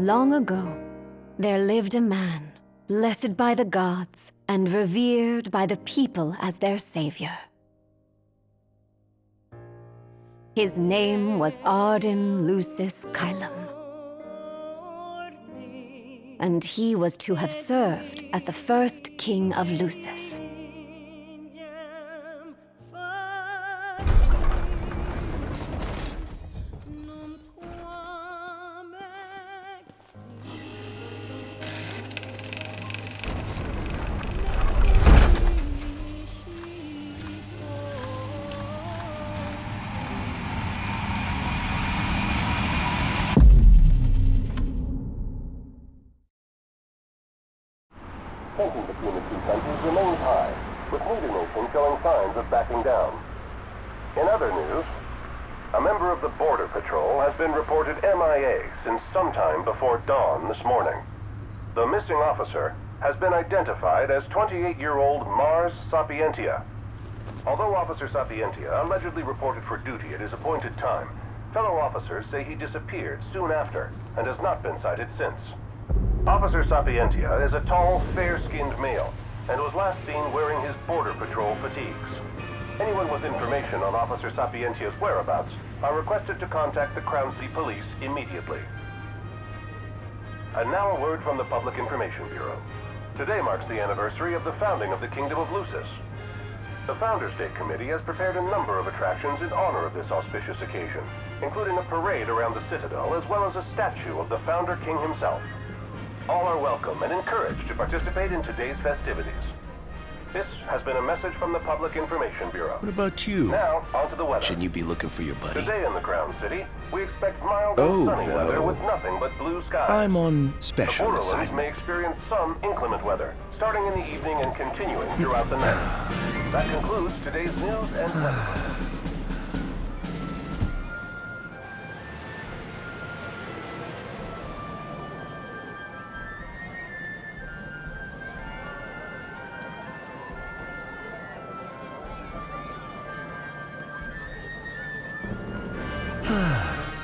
Long ago, there lived a man, blessed by the gods and revered by the people as their savior. His name was Ardyn Izunia, and he was to have served as the first king of Lucis. Tension between the two countries remains high, with neither nation showing signs of backing down. In other news, a member of the Border Patrol has been reported MIA since sometime before dawn this morning. The missing officer has been identified as 28-year-old Mars Sapientia. Although Officer Sapientia allegedly reported for duty at his appointed time, fellow officers say he disappeared soon after and has not been sighted since. Officer Sapientia is a tall, fair-skinned male, and was last seen wearing his Border Patrol fatigues. Anyone with information on Officer Sapientia's whereabouts are requested to contact the Crown City Police immediately. And now a word from the Public Information Bureau. Today marks the anniversary of the founding of the Kingdom of Lucis. The Founders Day Committee has prepared a number of attractions in honor of this auspicious occasion, including a parade around the Citadel as well as a statue of the Founder King himself. All are welcome and encouraged to participate in today's festivities. This has been a message from the Public Information Bureau. What about you? Now, on to the weather. Shouldn't you be looking for your buddy? Today in the Crown City, we expect mild and sunny weather with nothing but blue skies. I'm on The special Borderlands assignment. may experience some inclement weather, starting in the evening and continuing throughout the night. That concludes today's news and weather.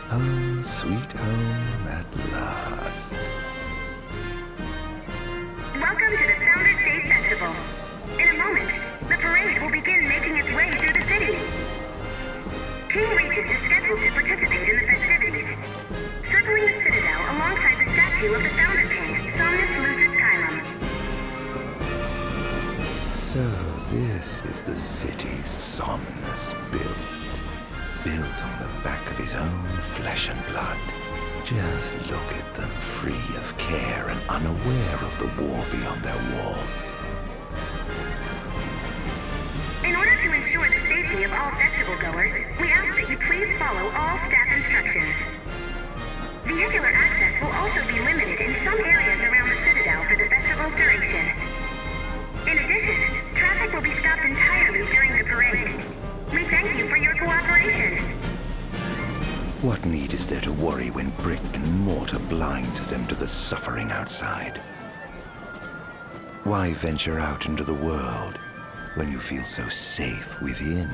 Home, sweet home at last. Welcome to the Founders Day Festival. In a moment, the parade will begin making its way through the city. King Regis is scheduled to participate in the festivities, circling the Citadel alongside the statue of the Founder King, Somnus Lucis Caelum. So this is the city Somnus built on the back of his own flesh and blood. Just look at them, free of care and unaware of the war beyond their wall. In order to ensure the safety of all festival goers, we ask that you please follow all staff instructions. Vehicular access will also be limited in some areas around the Citadel for the festival's duration. In addition, traffic will be stopped entirely during the parade. We thank you for your cooperation. What need is there to worry when brick and mortar blinds them to the suffering outside? Why venture out into the world when you feel so safe within?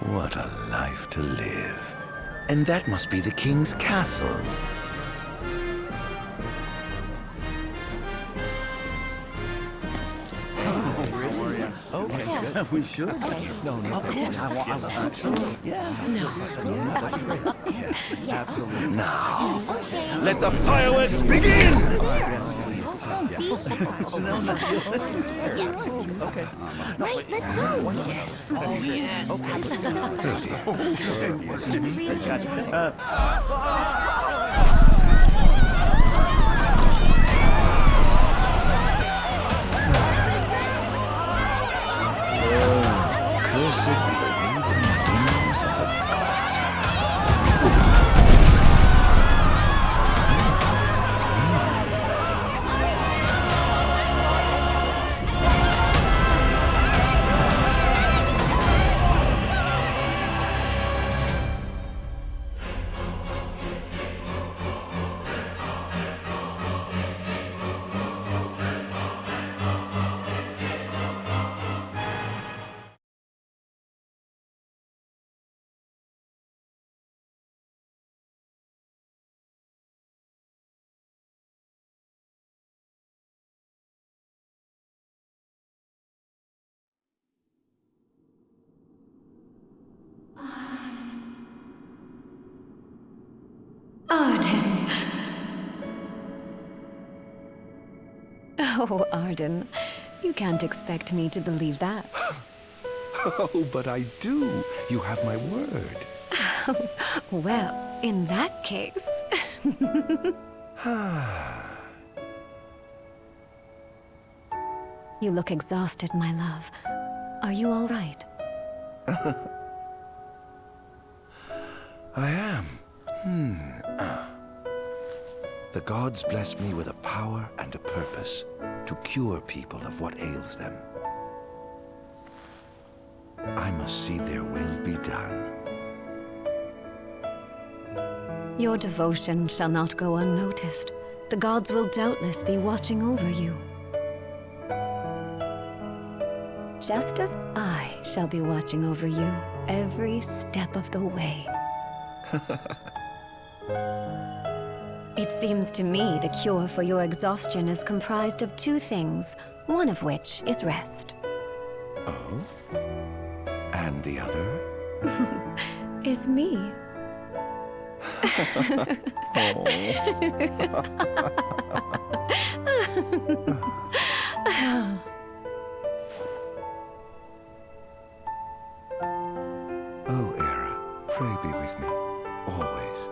What a life to live. And that must be the king's castle. Okay, yeah. We should. Okay. No, of course. I love it. Yeah. No. Absolutely. Now, let the fireworks begin! Okay. Right, let's go. Yes. Oh, yes. Cursed be the raven wings of the gods. Ardyn. Oh, Ardyn. You can't expect me to believe that. Oh, but I do. You have my word. Well, in that case... You look exhausted, my love. Are you all right? I am. The gods blessed me with a power and a purpose to cure people of what ails them. I must see their will be done. Your devotion shall not go unnoticed. The gods will doubtless be watching over you. Just as I shall be watching over you every step of the way. It seems to me the cure for your exhaustion is comprised of two things, one of which is rest. Oh? And the other? Is me. Oh, Era, pray be with me, always.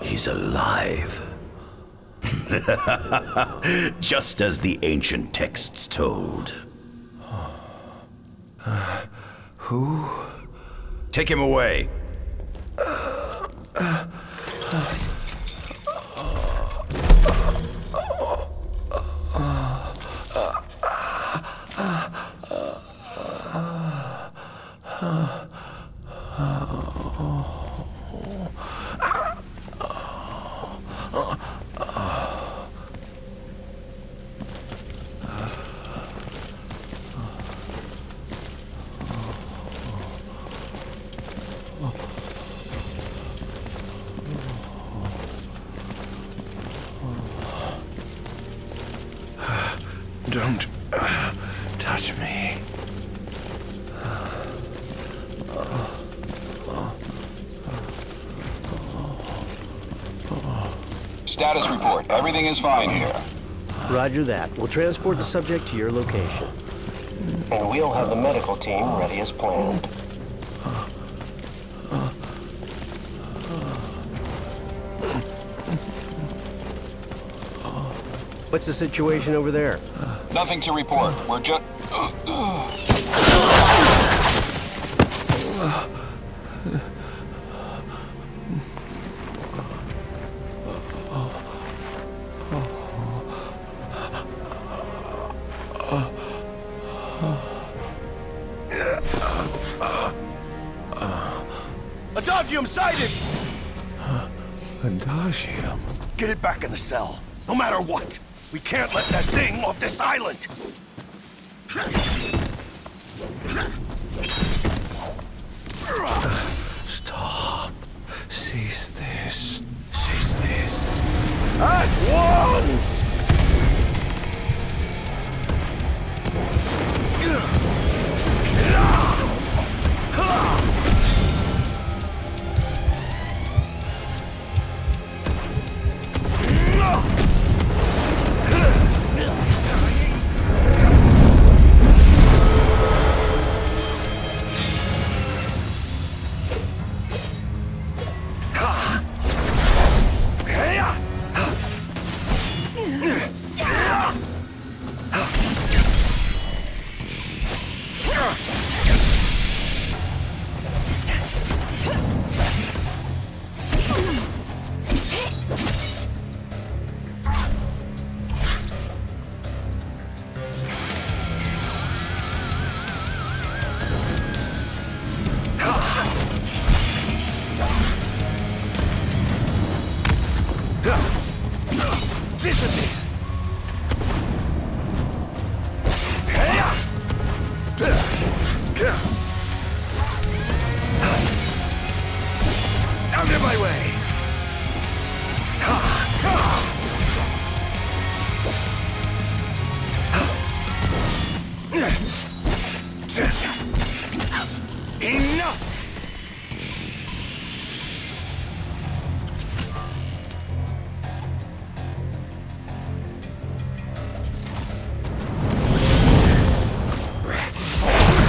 He's alive. Just as the ancient texts told. Who? Take him away. Don't touch me. Status report. Everything is fine here. Roger that. We'll transport the subject to your location. And we'll have the medical team ready as planned. What's the situation over there? Nothing to report. We're just... Adagium sighted! Adagium? Get it back in the cell, no matter what. We can't let that thing off this island. Stop. Cease this. Cease this. At once! Disappear! Out of my way! Enough!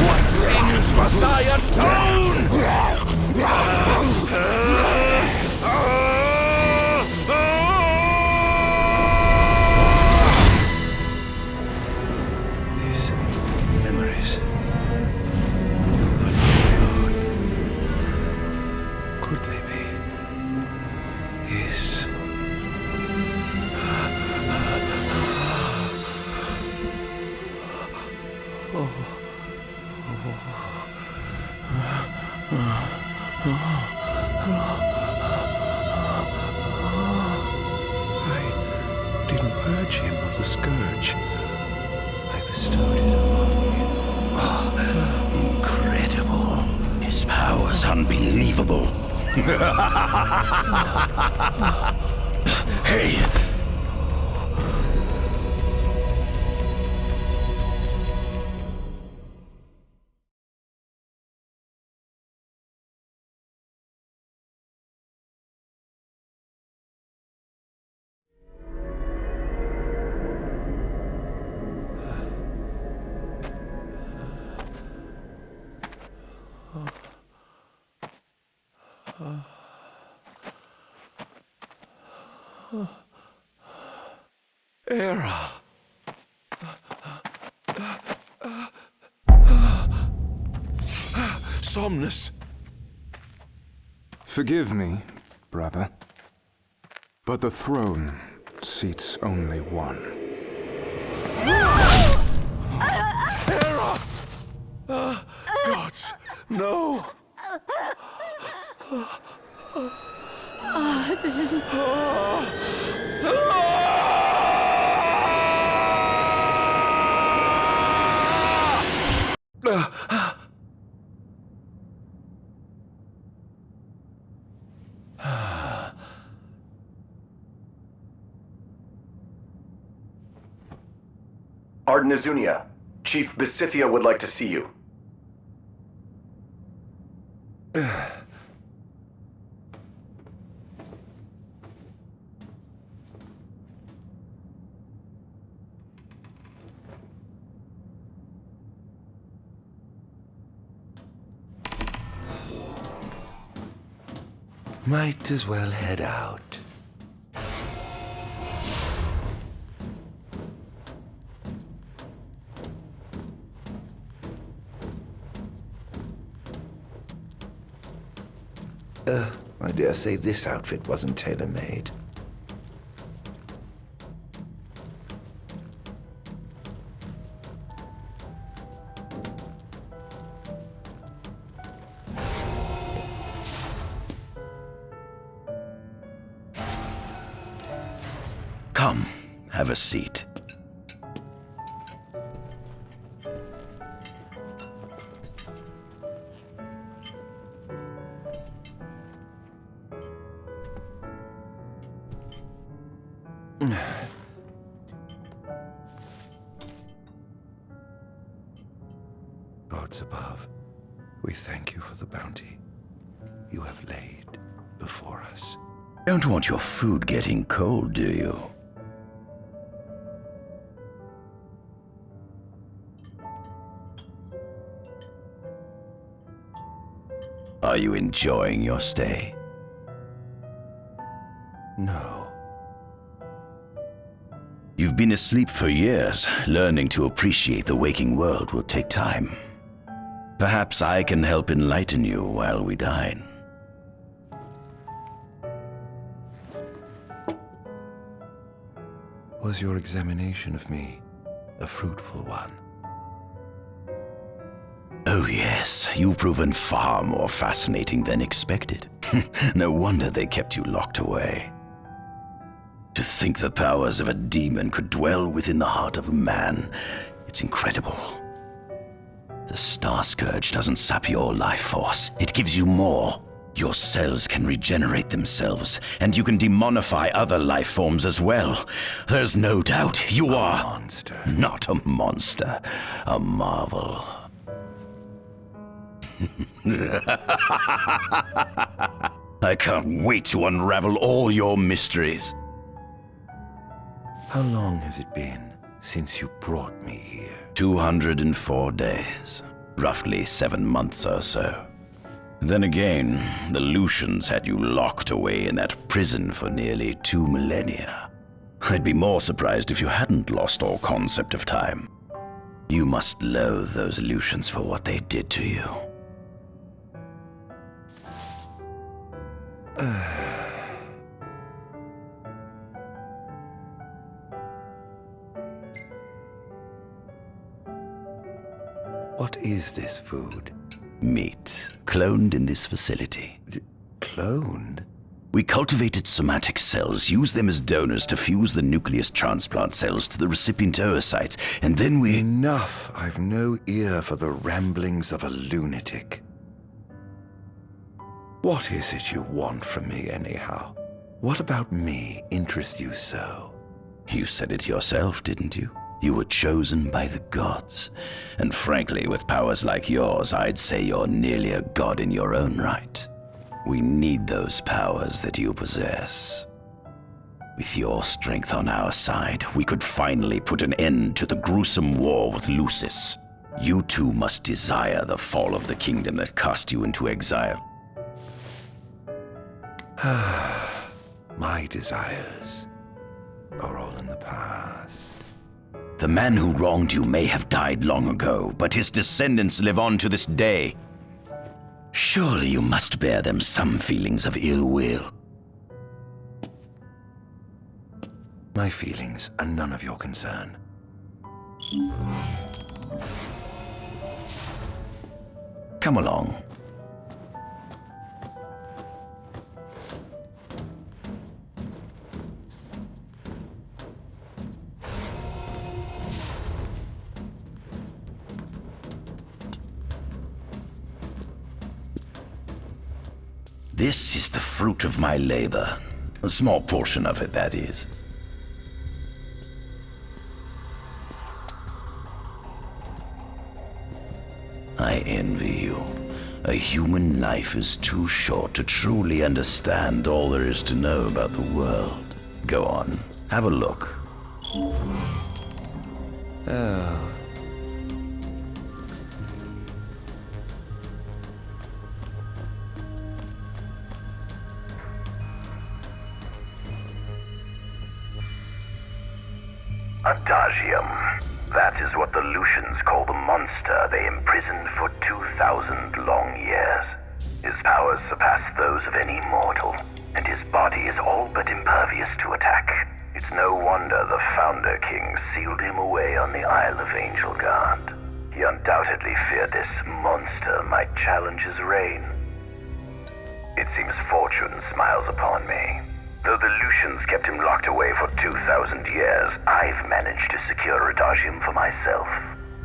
What sins must I atone? These memories. Could they be his? I didn't purge him of the scourge. I bestowed it upon him. Incredible. His power's unbelievable. Hey! Era. Somnus. Forgive me, brother, but the throne seats only one. Era! Gods, no! Ardyn Izunia, Chief Besithia would like to see you. Might as well head out. I dare say this outfit wasn't tailor-made. Come, have a seat. Gods above, we thank you for the bounty you have laid before us. Don't want your food getting cold, do you? Are you enjoying your stay? No. You've been asleep for years. Learning to appreciate the waking world will take time. Perhaps I can help enlighten you while we dine. Was your examination of me a fruitful one? Oh yes, you've proven far more fascinating than expected. No wonder they kept you locked away. To think the powers of a demon could dwell within the heart of a man, it's incredible. The Star Scourge doesn't sap your life force, it gives you more. Your cells can regenerate themselves, and you can demonify other life forms as well. There's no doubt you are a monster. Not a monster, a marvel. I can't wait to unravel all your mysteries. How long has it been since you brought me here? 204 days. Roughly 7 months or so. Then again, the Lucians had you locked away in that prison for nearly 2 millennia. I'd be more surprised if you hadn't lost all concept of time. You must loathe those Lucians for what they did to you. What is this food? Meat, cloned in this facility. Cloned? We cultivated somatic cells, used them as donors to fuse the nucleus transplant cells to the recipient oocytes, and then we... Enough! I've no ear for the ramblings of a lunatic. What is it you want from me, anyhow? What about me interests you so? You said it yourself, didn't you? You were chosen by the gods. And frankly, with powers like yours, I'd say you're nearly a god in your own right. We need those powers that you possess. With your strength on our side, we could finally put an end to the gruesome war with Lucis. You too must desire the fall of the kingdom that cast you into exile. My desires are all in the past. The man who wronged you may have died long ago, but his descendants live on to this day. Surely you must bear them some feelings of ill will. My feelings are none of your concern. Come along. This is the fruit of my labor. A small portion of it, that is. I envy you. A human life is too short to truly understand all there is to know about the world. Go on, have a look. Oh. Adagium. That is what the Lucians call the monster they imprisoned for 2,000 long years. His powers surpass those of any mortal, and his body is all but impervious to attack. It's no wonder the Founder King sealed him away on the Isle of Angel Guard. He undoubtedly feared this monster might challenge his reign. It seems fortune smiles upon me. Though the Lucians kept him locked away for 2,000 years, I've managed to secure Adagium for myself.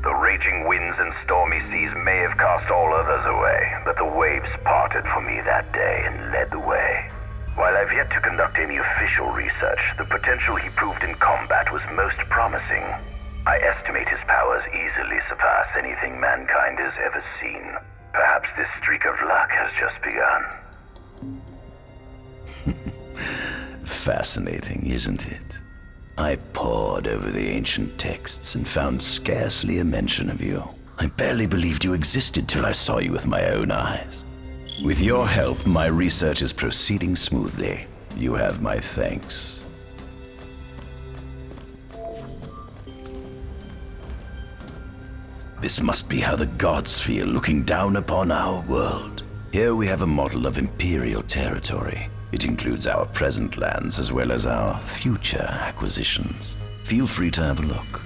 The raging winds and stormy seas may have cast all others away, but the waves parted for me that day and led the way. While I've yet to conduct any official research, the potential he proved in combat was most promising. I estimate his powers easily surpass anything mankind has ever seen. Perhaps this streak of luck has just begun. Fascinating, isn't it? I pored over the ancient texts and found scarcely a mention of you. I barely believed you existed till I saw you with my own eyes. With your help, my research is proceeding smoothly. You have my thanks. This must be how the gods feel looking down upon our world. Here we have a model of imperial territory. It includes our present lands as well as our future acquisitions. Feel free to have a look.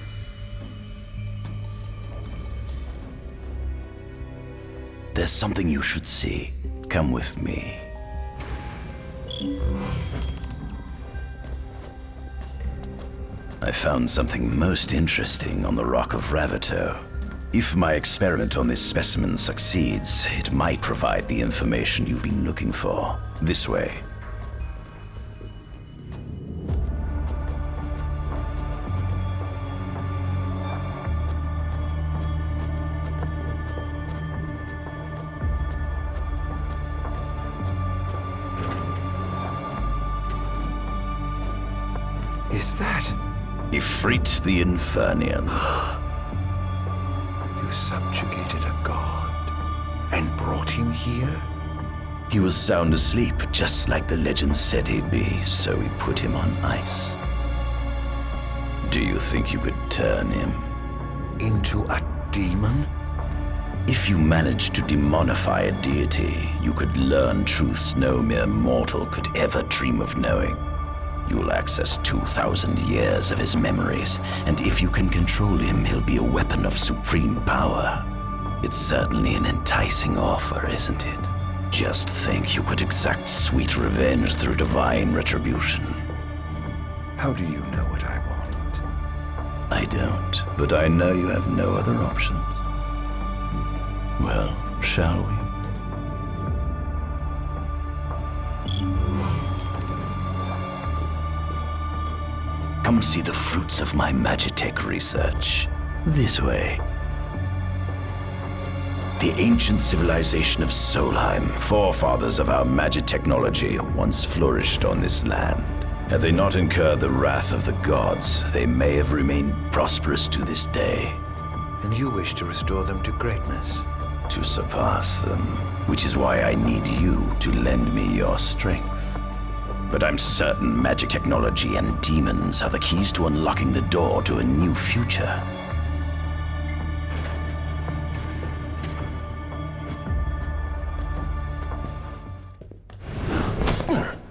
There's something you should see. Come with me. I found something most interesting on the Rock of Ravito. If my experiment on this specimen succeeds, it might provide the information you've been looking for. This way. Is that? Ifrit the Infernian. You subjugated a god and brought him here? He was sound asleep, just like the legend said he'd be, so we put him on ice. Do you think you could turn him into a demon? If you managed to demonify a deity, you could learn truths no mere mortal could ever dream of knowing. You'll access 2,000 years of his memories, and if you can control him, he'll be a weapon of supreme power. It's certainly an enticing offer, isn't it? Just think you could exact sweet revenge through divine retribution. How do you know what I want? I don't, but I know you have no other options. Well, shall we? Come see the fruits of my Magitech research. This way. The ancient civilization of Solheim, forefathers of our magic technology, once flourished on this land. Had they not incurred the wrath of the gods, they may have remained prosperous to this day. And you wish to restore them to greatness? To surpass them, which is why I need you to lend me your strength. But I'm certain magic technology and demons are the keys to unlocking the door to a new future.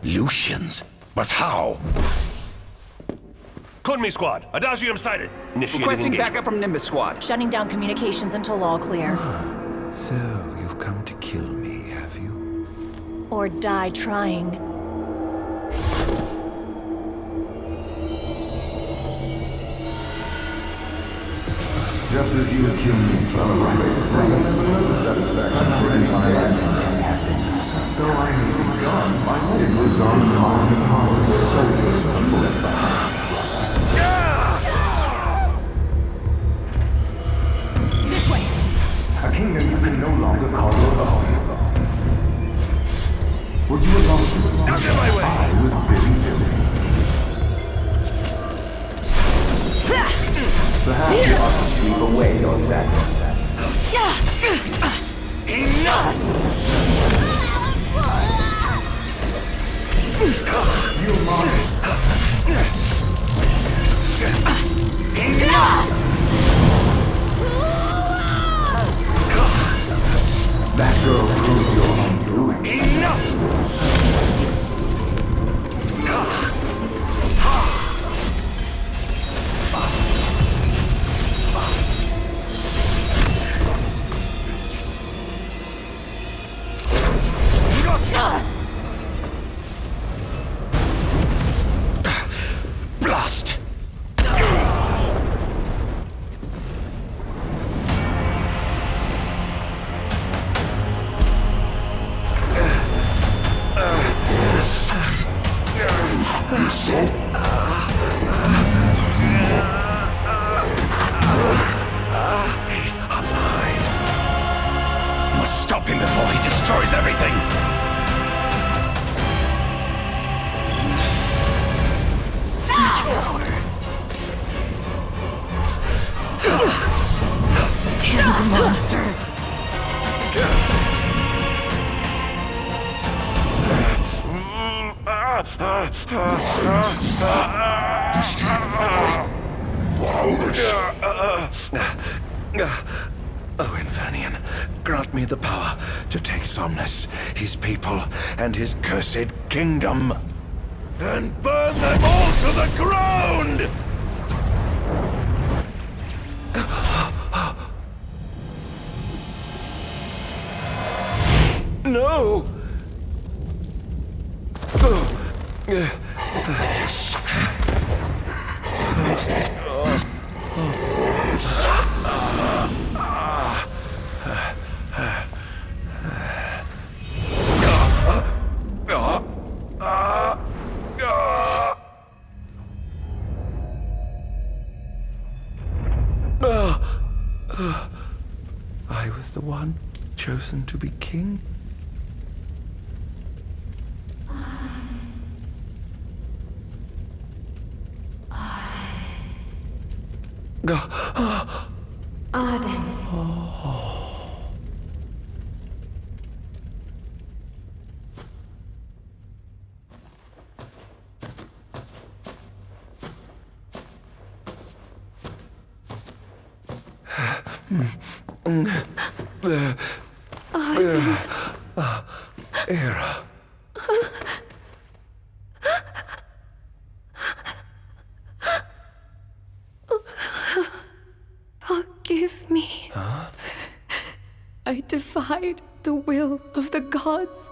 Lucians? But how? Kunmi Squad, Adagium sighted. Initiating Requesting engagement. backup from Nimbus Squad. Shutting down communications until all clear. So, you've come to kill me, have you? Or die trying. Just as you accused me from a right satisfaction though I may be gone, my head was on the heart of the soldiers left behind. This way! A kingdom you can no longer call your own. Would you allow me? Out of my way! I was busy doing. Perhaps you ought to sweep away your sadness. Enough! You must. Enough! That girl proved your undoing. Enough! Blast! He's alive. You must stop him before he destroys everything! Such power. Damned monster. Oh, Infernian, grant me the power to take Somnus, his people, and his cursed kingdom, and burn them all to the ground! No! I was the one chosen to be king? Ardyn. Era. Forgive me. Huh? I defied the will of the gods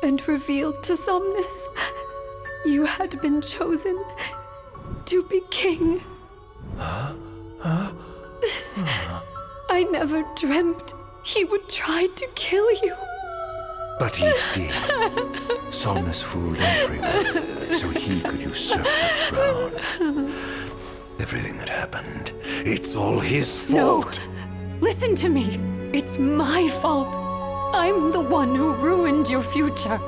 and revealed to Somnus you had been chosen to be king. Huh? I never dreamt he would try to kill you. But he did. Somnus fooled everyone so he could usurp the throne. Everything that happened, it's all his fault. No! Listen to me. It's my fault. I'm the one who ruined your future.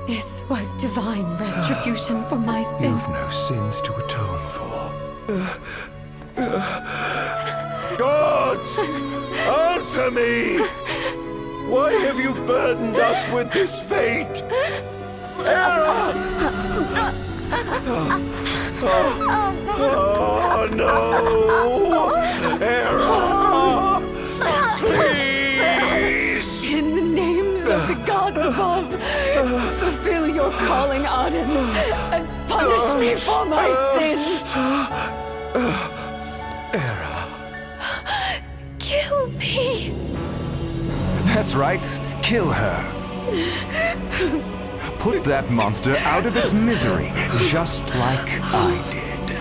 This was divine retribution for my sins. You've no sins to atone for. Gods! Answer me! Why have you burdened us with this fate? Era! Oh no! Era! Please! In the names of the gods above, fulfill your calling, Ardyn, and punish me for my sins! Era. Kill me! That's right. Kill her. Put that monster out of its misery, just like I did.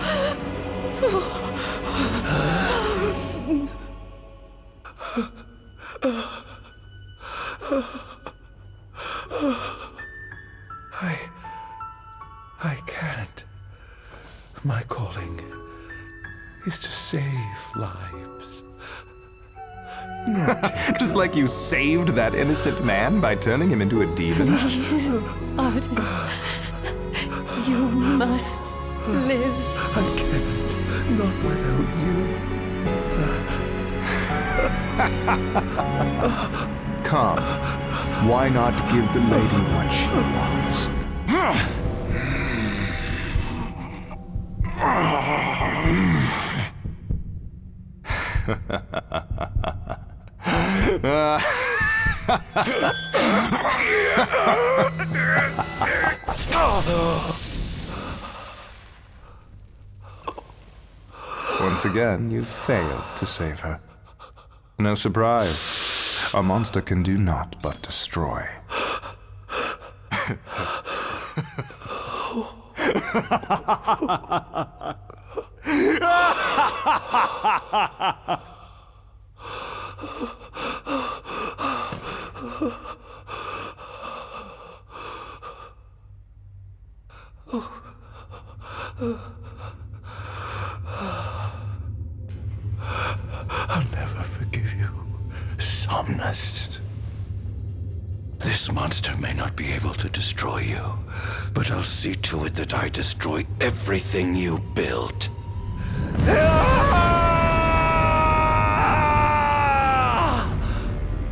I can't. My calling is to save lives. Just like you saved that innocent man by turning him into a demon. Please, Ardyn. You must live. I can't. Not without you. Come. Why not give the lady what she wants? Once again, you failed to save her. No surprise. A monster can do naught but destroy. I'll never forgive you, Somnus. This monster may not be able to destroy you, but I'll see to it that I destroy everything you built.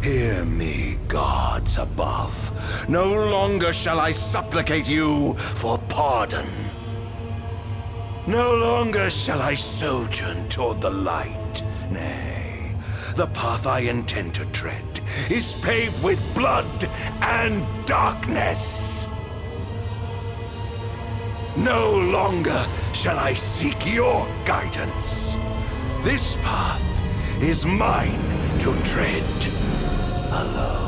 Hear me, gods above. No longer shall I supplicate you for pardon. No longer shall I sojourn toward the light. Nay, the path I intend to tread is paved with blood and darkness. No longer shall I seek your guidance. This path is mine to tread alone.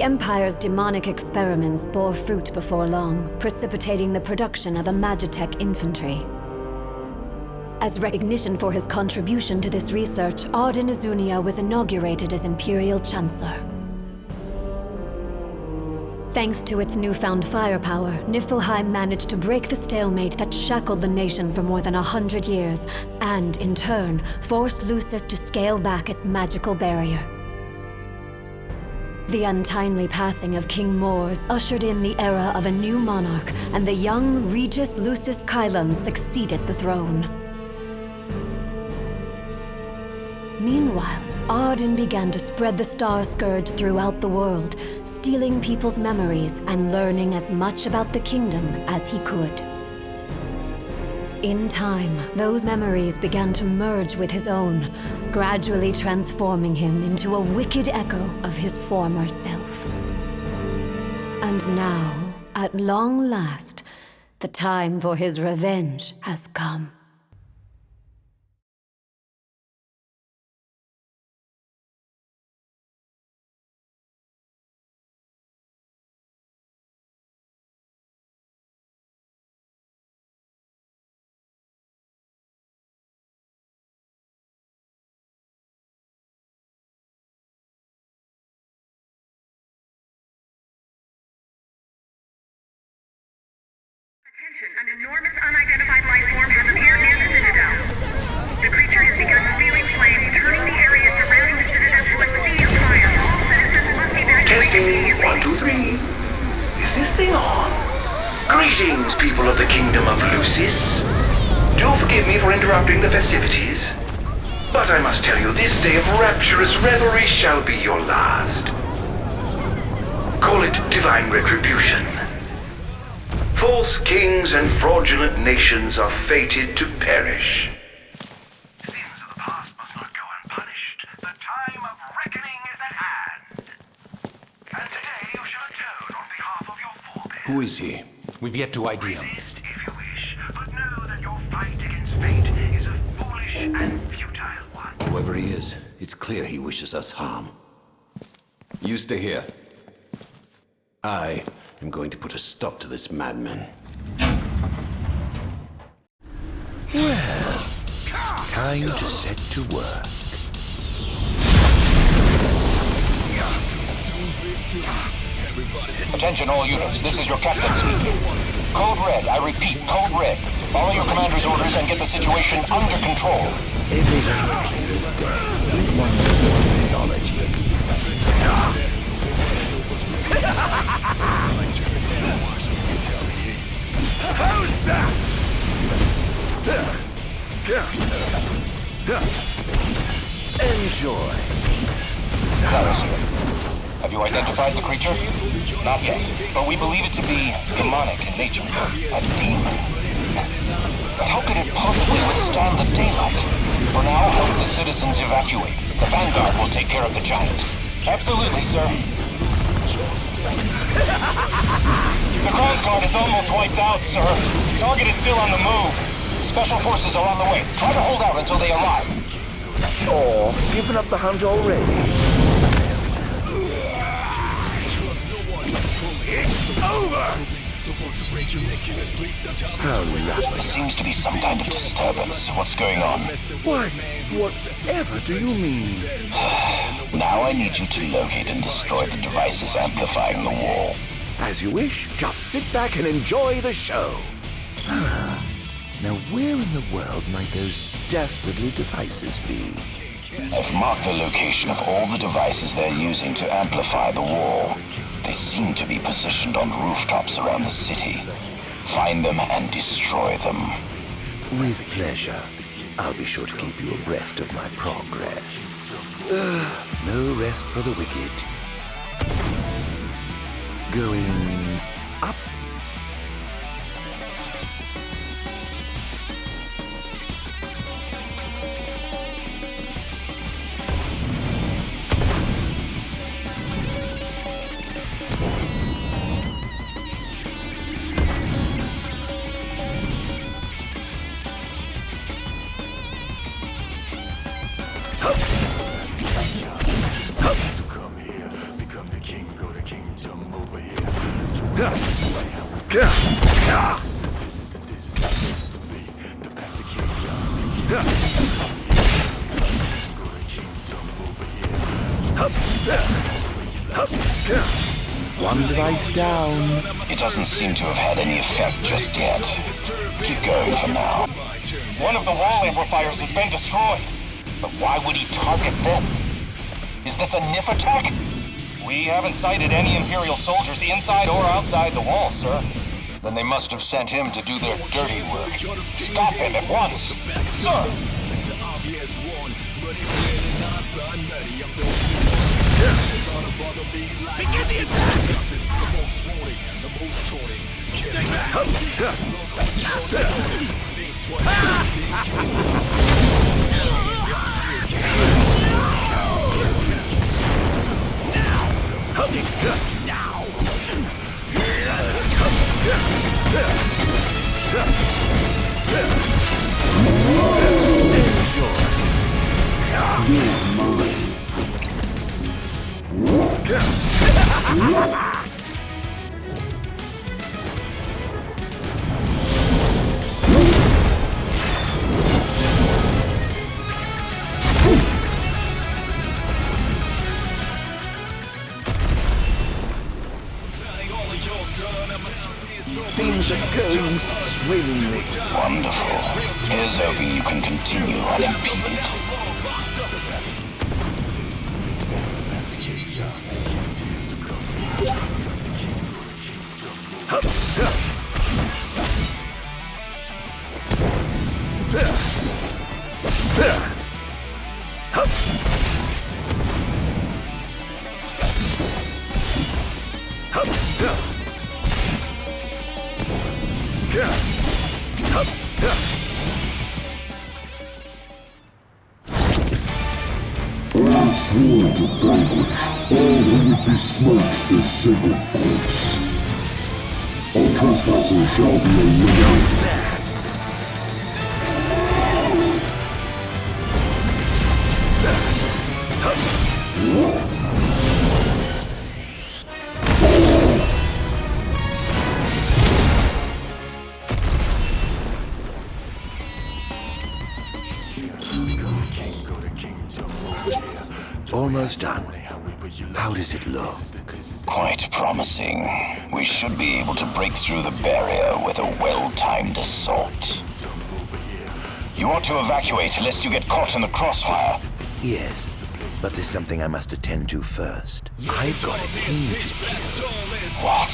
Empire's demonic experiments bore fruit before long, precipitating the production of a Magitech infantry. As recognition for his contribution to this research, Ardyn Izunia was inaugurated as Imperial Chancellor. Thanks to its newfound firepower, Niflheim managed to break the stalemate that shackled the nation for more than 100 years, and, in turn, forced Lucis to scale back its magical barrier. The untimely passing of King Mors ushered in the era of a new monarch, and the young Regis Lucis Kylum succeeded the throne. Meanwhile, Ardyn began to spread the Star Scourge throughout the world, stealing people's memories and learning as much about the kingdom as he could. In time, those memories began to merge with his own, gradually transforming him into a wicked echo of his former self. And now, at long last, the time for his revenge has come. Attention, an enormous unidentified life form has appeared near the Citadel. The creature has begun spewing flames, turning the area surrounding the Citadel to a sea of fire. All citizens must evacuate Testing, immediately. 1, 2, 3. Is this thing on? Greetings, people of the Kingdom of Lucis. Do forgive me for interrupting the festivities, but I must tell you, this day of rapturous revelry shall be your last. Call it divine retribution. False kings and fraudulent nations are fated to perish. Sins of the past must not go unpunished. The time of reckoning is at hand. And today you shall atone on behalf of your forebears. Who is he? We've yet to ID him. Resist if you wish, but know that your fight against fate is a foolish and futile one. Whoever he is, it's clear he wishes us harm. You stay here. I am going to put a stop to this madman. Well, time to set to work. Attention all units, this is your captain speaking. Code Red, I repeat, Code Red. Follow your commander's orders and get the situation under control. Everything clear as day. Wonderful technology. How's that? Enjoy. Have you identified the creature? Not yet, but we believe it to be demonic in nature. A demon. But how could it possibly withstand the daylight? For now, help the citizens evacuate. The Vanguard will take care of the giant. Absolutely, sir. The Crown Guard is almost wiped out, sir. Target is still on the move. Special forces are on the way. Try to hold out until they arrive. Oh, given up the hunt already? It's over! How lovely. There seems to be some kind of disturbance. What's going on? Why, whatever do you mean? Now I need you to locate and destroy the devices amplifying the wall. As you wish, just sit back and enjoy the show. Now where in the world might those dastardly devices be? I've marked the location of all the devices they're using to amplify the wall. They seem to be positioned on rooftops around the city. Find them and destroy them. With pleasure. I'll be sure to keep you abreast of my progress. No rest for the wicked. Going up. To come here, become the king, go to king. One device down. It doesn't seem to have had any effect just yet. Keep going for now. One of the wall amplifiers has been destroyed. But why would he target them? Is this a Nif attack? We haven't sighted any Imperial soldiers inside or outside the wall, sir. Then they must have sent him to do their dirty work. Stop him at once! Sir! Begin the attack! Stay back! Things are going swimmingly. Wonderful. Here's hoping you can continue unimpeded. Sworn to vanquish all who would besmirch this sacred place. All trespassers shall be eliminated. Almost done. How does it look? Quite promising. We should be able to break through the barrier with a well-timed assault. You ought to evacuate lest you get caught in the crossfire. Yes, but there's something I must attend to first. I've got a king to kill. What?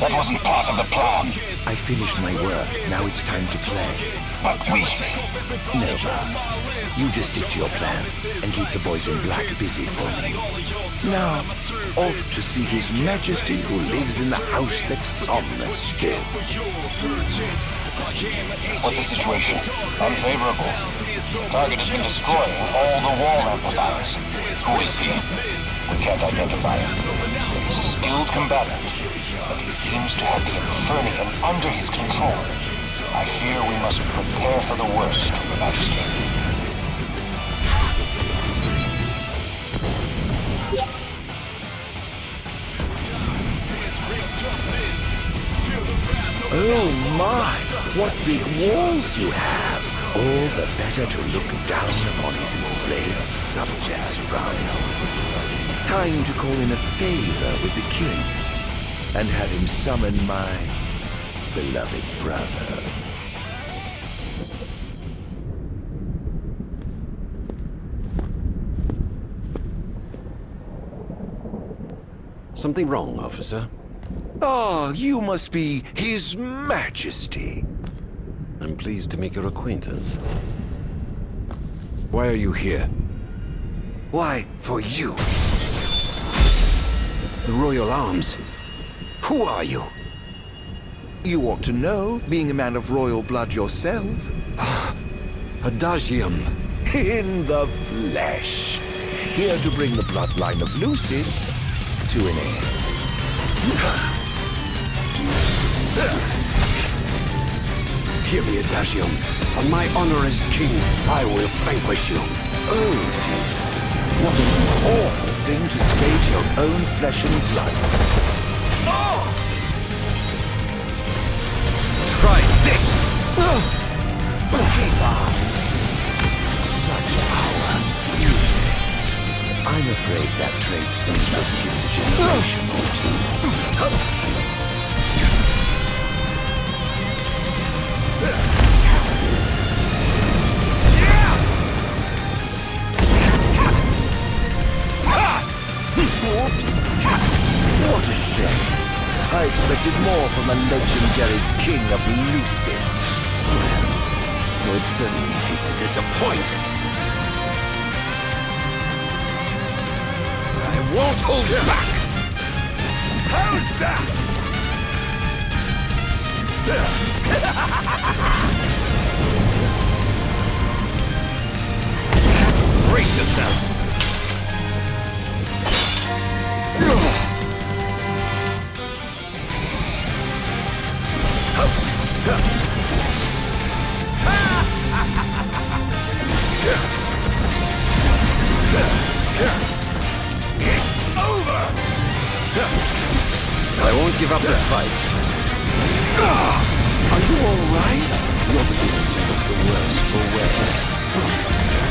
That wasn't part of the plan. I finished my work. Now it's time to play. But we... No, Barnes. You just stick to your plan and keep the boys in black busy for me. Now, off to see His Majesty who lives in the house that Somnus built. What's the situation? Unfavorable. Target has been destroying all the wall amplifiers. Who is he? We can't identify him. He's a skilled combatant, but he seems to have the Infernium under his control. I fear we must prepare for the worst, Your Majesty. Oh my! What big walls you have! All the better to look down upon his enslaved subjects from. Time to call in a favor with the king and have him summon my beloved brother. Something wrong, officer? Ah, you must be His Majesty. I'm pleased to make your acquaintance. Why are you here? Why, for you. The Royal Arms. Who are you? You ought to know, being a man of royal blood yourself. Adagium. In the flesh. Here to bring the bloodline of Lucis to an end. Hear me, Adagium. On my honor as king, I will vanquish you. Oh, dear. What an awful thing to say to your own flesh and blood. Oh! Whoops. What a shame. I expected more from the legendary King of Lucis. Well, I'd certainly hate to disappoint. I won't hold you back! How's that? Brace yourself! It's over! I won't give up the fight. Are you alright? You're beginning to look the worse for wear.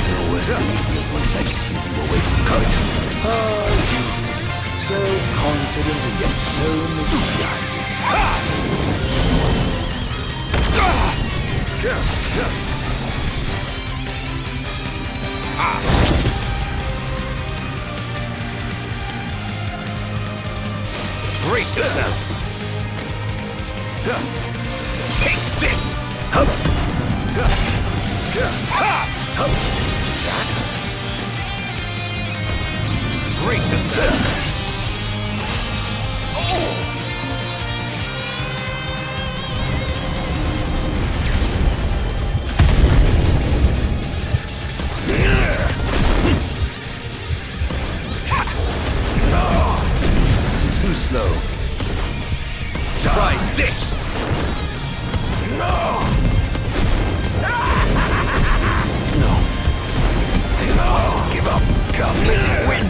No worse than you will once I've seen you away from good. Oh, you. So confident and yet so misguided. Brace yourself! Take this! Brace yourself! Too slow. Try this! No! I mustn't give up. Come, let it win!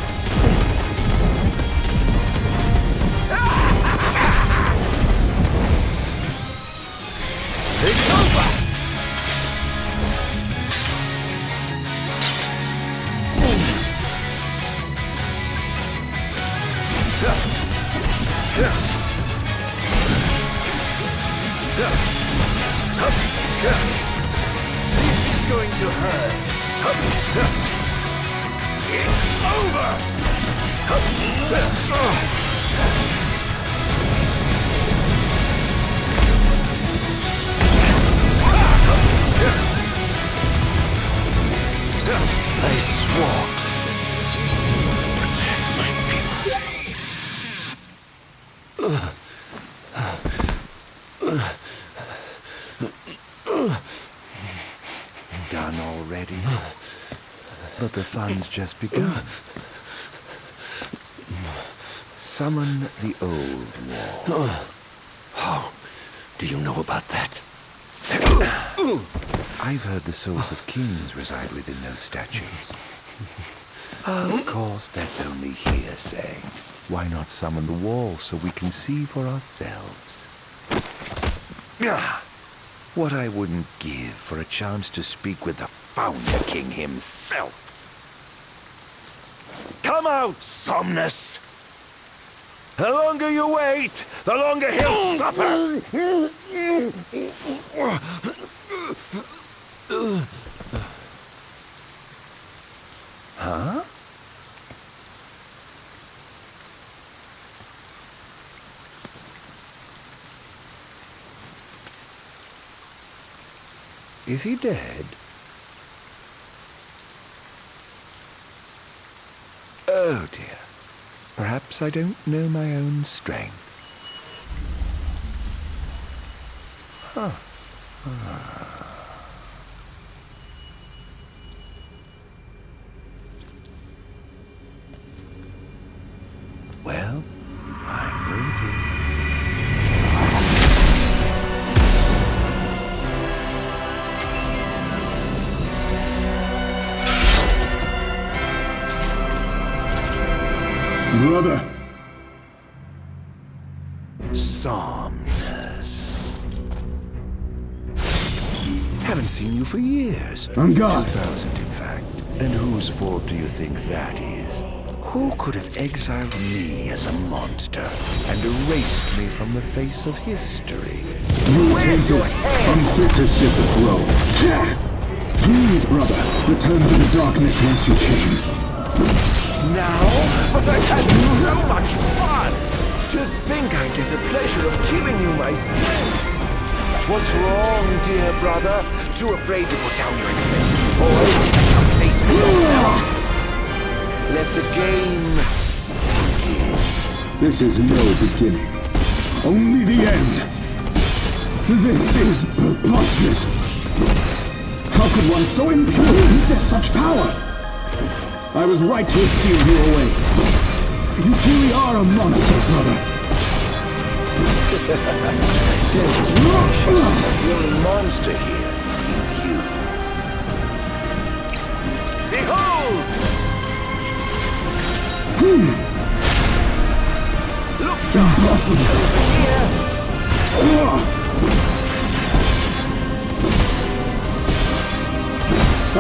It's over! This is going to hurt. It's over! I swore to protect my people. Done already? But the fun's just begun. Summon the old wall. How do you know about that? I've heard the souls of kings reside within those statues. Of course, that's only hearsay. Why not summon the wall so we can see for ourselves? What I wouldn't give for a chance to speak with the Founder King himself. Come out, Somnus! The longer you wait, the longer he'll suffer! Huh? Is he dead? Oh dear. Perhaps I don't know my own strength. Huh. Well, I'm waiting. Brother. Somnus. Haven't seen you for years. I'm gone. 2000, in fact. And whose fault do you think that is? Who could have exiled me as a monster and erased me from the face of history? You tainted, unfit to sit the throne. Please, brother, return to the darkness whence you came. Now? But I had so much fun! To think I get the pleasure of killing you myself! What's wrong, dear brother? Too afraid to put down your expensive toy and come face me yourself? Let the game begin. This is no beginning. Only the end. This is preposterous. How could one so impure possess such power? I was right to have sealed you away. You truly are a monster, brother. The only monster here is you. Behold! Look sharp! Impossible! Over here!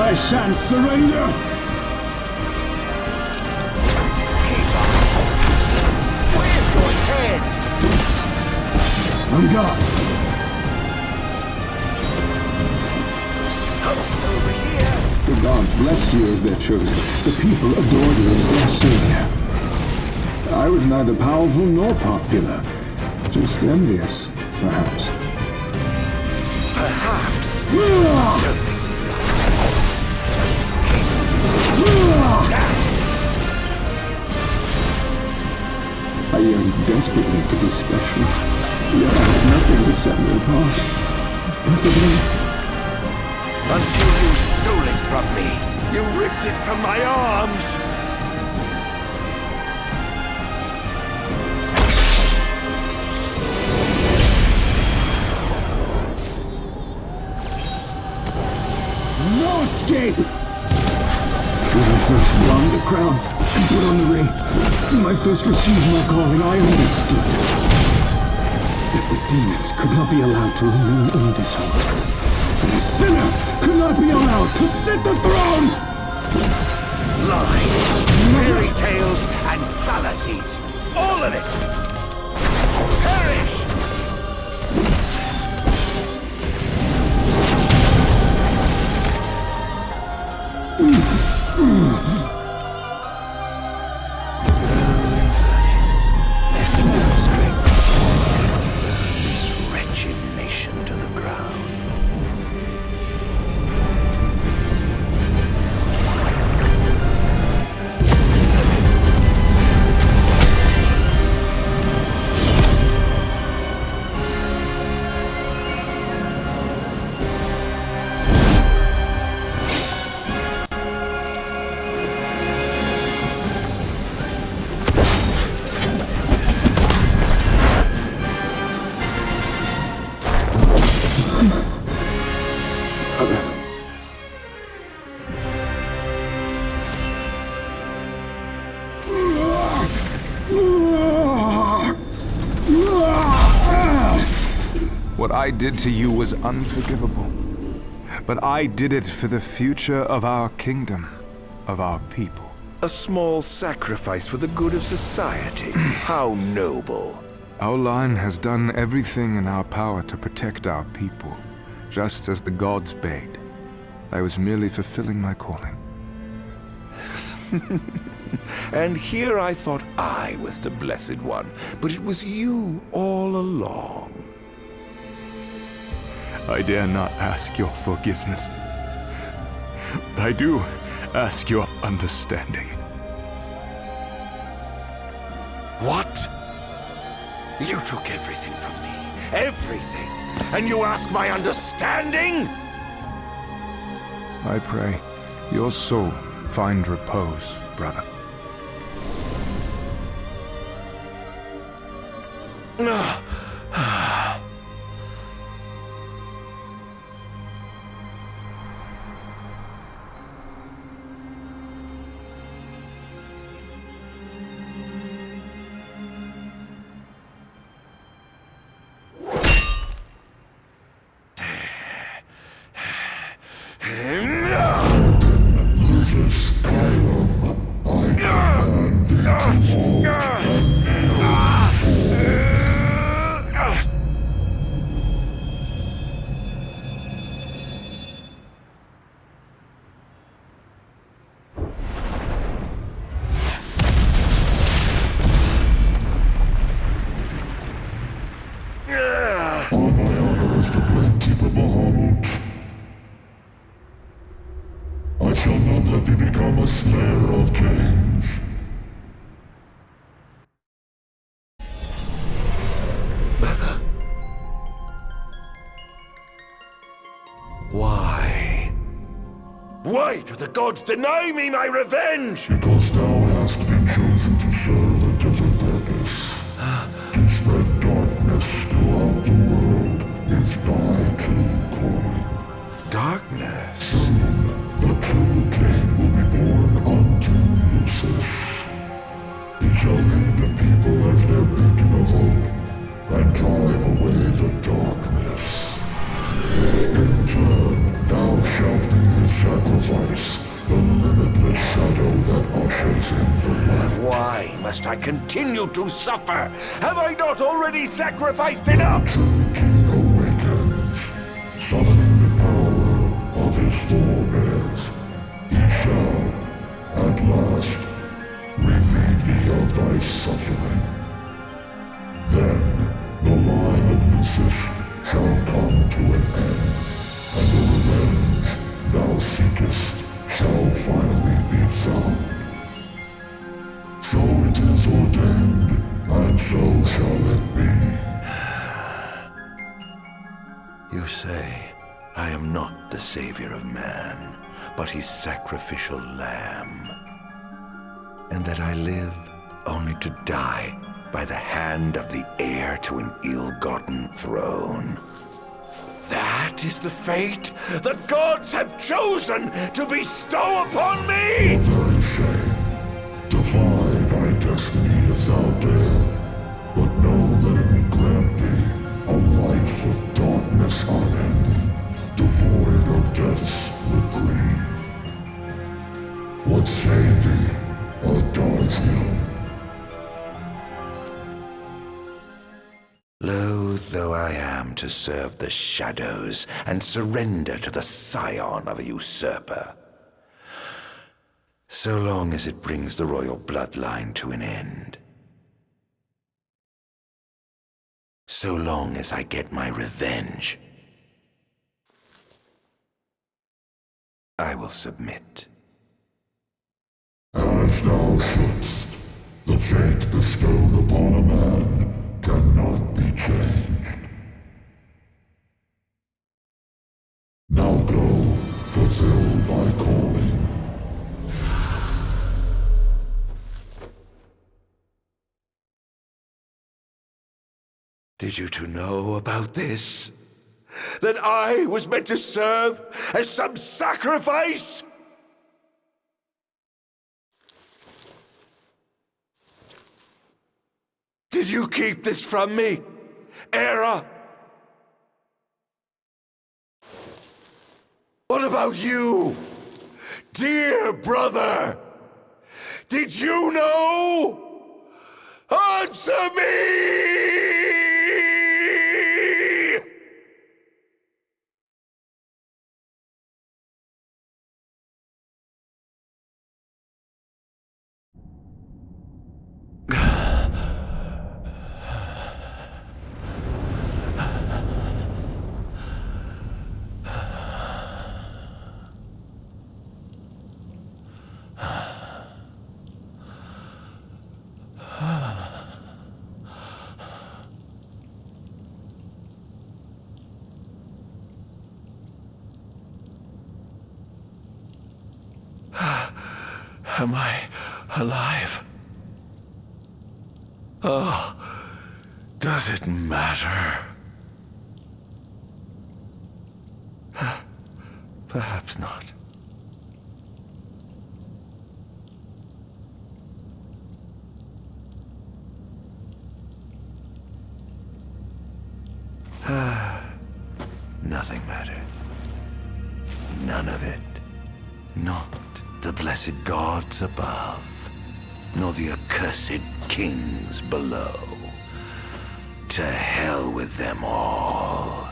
I shan't surrender! Keep up! Where's your head? I'm gone. Over here! The gods blessed you as their chosen. The people adored you as their savior. I was neither powerful nor popular. Just envious, perhaps. Perhaps. I yearned desperately to be special. Yet I had nothing to set me apart. Until you stole it from me. You ripped it from my arms. No escape! When I first won the crown and put on the ring, when I first received my calling, I understood that the demons could not be allowed to remain in this world. That a sinner could not be allowed to sit the throne! Lies, fairy tales, and fallacies. All of it! Perish! What I did to you was unforgivable. But I did it for the future of our kingdom, of our people. A small sacrifice for the good of society. How noble. Our line has done everything in our power to protect our people, just as the gods bade. I was merely fulfilling my calling. And here I thought I was the Blessed One, but it was you all along. I dare not ask your forgiveness. I do ask your understanding. What? You took everything from me. Everything. And you ask my understanding? I pray your soul find repose, brother. This Kylo, I command Keeper Bahamut. I shall not let thee become a slayer of kings. Why? Why do the gods deny me my revenge? Because thou hast been chosen to serve a different purpose. To spread darkness throughout the world is thy true calling. Darkness? Soon, the true king will be born unto Lucis. He shall lead the people as their beacon of hope, and drive away the darkness. In turn, thou shalt be his sacrifice, the limitless shadow that ushers in the light. Why must I continue to suffer? Have I not already sacrificed enough? The true king awakens, summoning the power of his forebears. He shall, at last, relieve thee of thy suffering. Then, the line of Lucis shall come to an end, and the revenge thou seekest shall finally be found. So it is ordained, and so shall it be. You say, I am not the savior of man, but his sacrificial lamb. And that I live only to die by the hand of the heir to an ill-gotten throne. That is the fate the gods have chosen to bestow upon me! The very same. Defy thy destiny if thou dare, but know that it will grant thee a life of darkness unending, devoid of death's reprieve. What say thee, Ardyn? Loath though I am to serve the shadows and surrender to the scion of a usurper, so long as it brings the royal bloodline to an end. So long as I get my revenge, I will submit. As thou shouldst, the fate bestowed upon a man cannot be changed. Now go, fulfill thy calling. Did you two know about this? That I was meant to serve as some sacrifice? Did you keep this from me, Era? What about you, dear brother? Did you know? Answer me! Am I alive? Oh, does it matter? Perhaps not. Nothing matters. None of it. Not the blessed gods above, nor the accursed kings below. To hell with them all.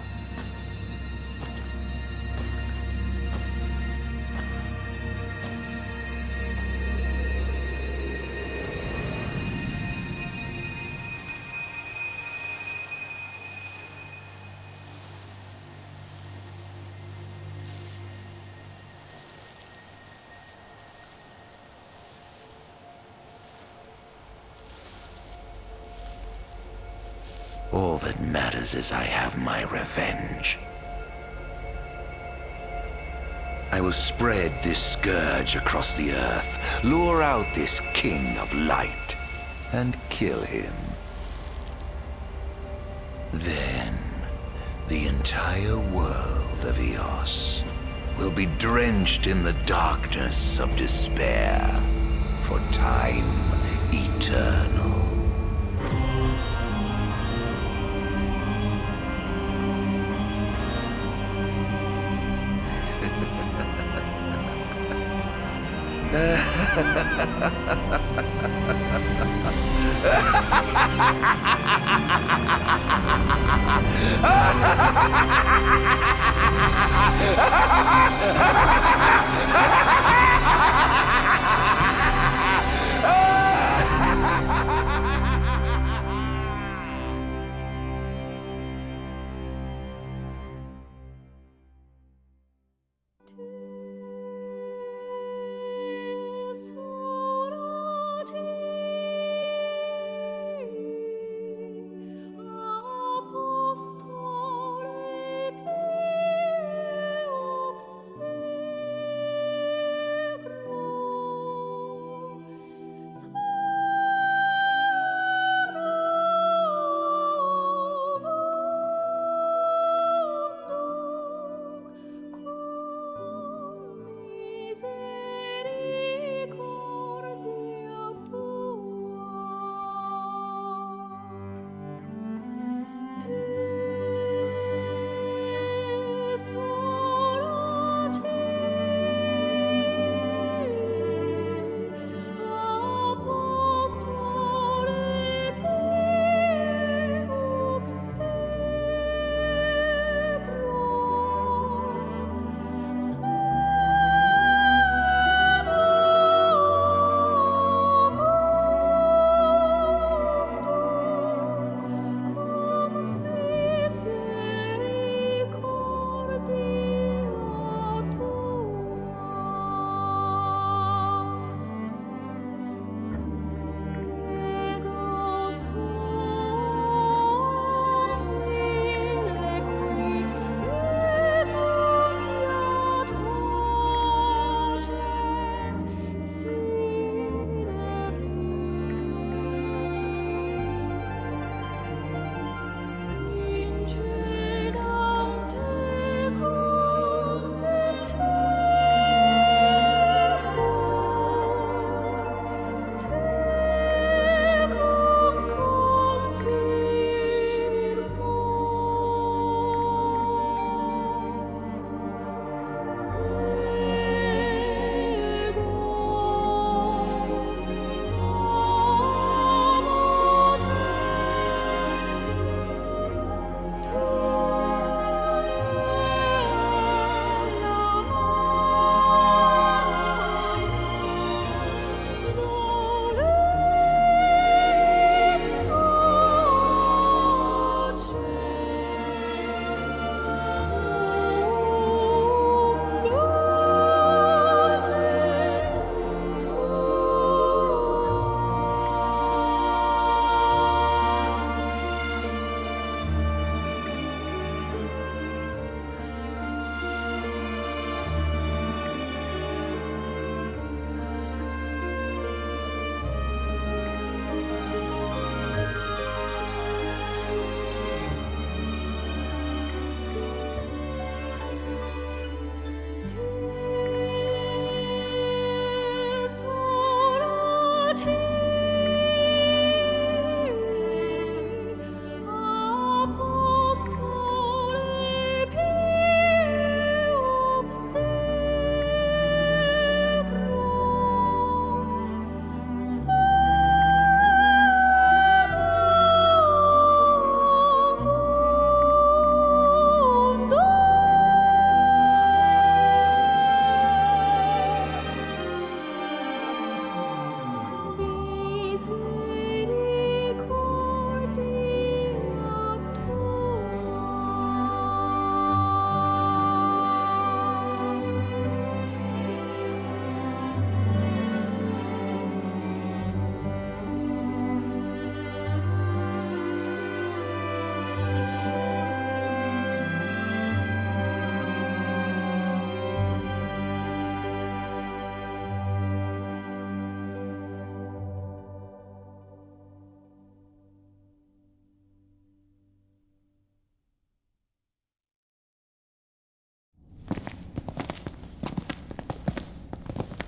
All that matters is I have my revenge. I will spread this scourge across the earth, lure out this king of light, and kill him. Then, the entire world of Eos will be drenched in the darkness of despair for time eternal.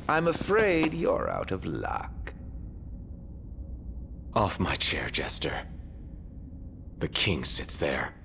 I'm afraid you're out of luck. Off my chair, Jester. The king sits there.